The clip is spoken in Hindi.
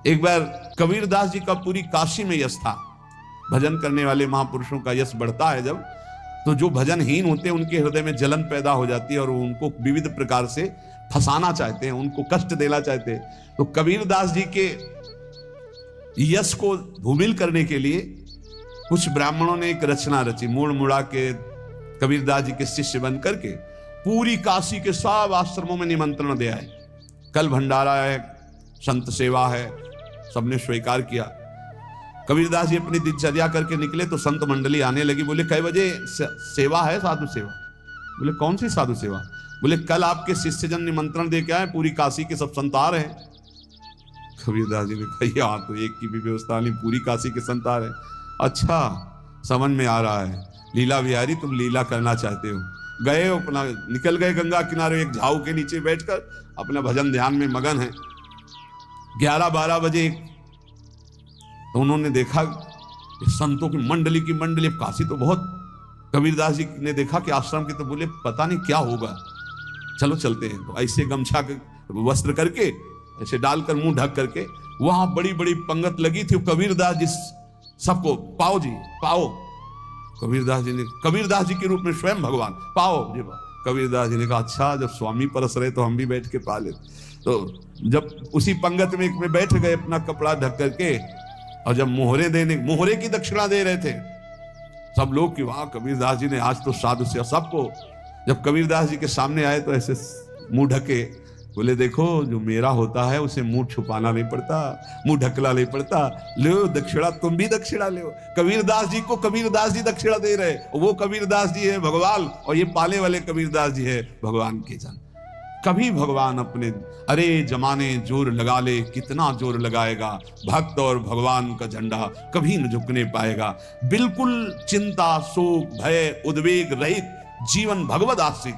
एक बार कबीरदास जी का पूरी काशी में यश था। भजन करने वाले महापुरुषों का यश बढ़ता है जब, तो जो भजनहीन होते हैं उनके हृदय में जलन पैदा हो जाती है और उनको विविध प्रकार से फंसाना चाहते हैं, उनको कष्ट देना चाहते हैं। तो कबीरदास जी के यश को धूमिल करने के लिए कुछ ब्राह्मणों ने एक रचना रची, मोड़ मुड़ा के कबीरदास जी के शिष्य बन करके पूरी काशी के सब आश्रमों में निमंत्रण दे आए। कल भंडारा है, संत सेवा है, सबने स्वीकार किया। कबीरदास जी अपनी दिनचर्या करके निकले तो संत मंडली आने लगी। बोले कई बजे सेवा है? साधु सेवा। बोले कौन सी साधु सेवा? बोले कल आपके शिष्यजन निमंत्रण दे के आए, पूरी काशी के सब संत आ रहे हैं। कबीरदास जी ने कहा यहाँ तो एक की भी व्यवस्था नहीं, पूरी काशी के संत आ रहे हैं। अच्छा, समझ में आ रहा है, लीला बिहारी तुम लीला करना चाहते हो। गए अपना निकल गए गंगा किनारे, एक झाऊ के नीचे बैठकर अपना भजन ध्यान में मगन है। 11-12 बजे तो उन्होंने देखा संतों की मंडली अब काशी तो बहुत। कबीरदास जी ने देखा कि आश्रम की, तो बोले पता नहीं क्या होगा, चलो चलते हैं। तो ऐसे गमछा वस्त्र करके ऐसे डालकर मुंह ढक करके, वहां बड़ी बड़ी पंगत लगी थी। कबीरदास जी सबको पाओ जी पाओ। कबीरदास जी के रूप में स्वयं भगवान पाओ जी। कबीरदास जी ने कहा अच्छा, जब स्वामी परस रहे तो हम भी बैठ के पा ले। तो जब उसी पंगत में बैठ गए अपना कपड़ा ढक करके, और जब मोहरे की दक्षिणा दे रहे थे सब लोग कि वाह कबीरदास जी ने आज तो साधु से सबको। जब कबीरदास जी के सामने आए तो ऐसे मुंह ढके, बोले देखो जो मेरा होता है उसे मुंह छुपाना नहीं पड़ता, मुंह ढकना नहीं पड़ता। लो दक्षिणा, तुम भी दक्षिणा लो। कबीरदास जी को कबीरदास जी दक्षिणा दे रहे, वो कबीरदास जी है भगवान और ये पाले वाले कबीरदास जी है भगवान के जन। कभी भगवान अपने अरे जमाने जोर लगा ले, कितना जोर लगाएगा, भक्त और भगवान का झंडा कभी न झुकने पाएगा। बिल्कुल चिंता शोक भय उद्वेग रहित जीवन भगवद आश्रित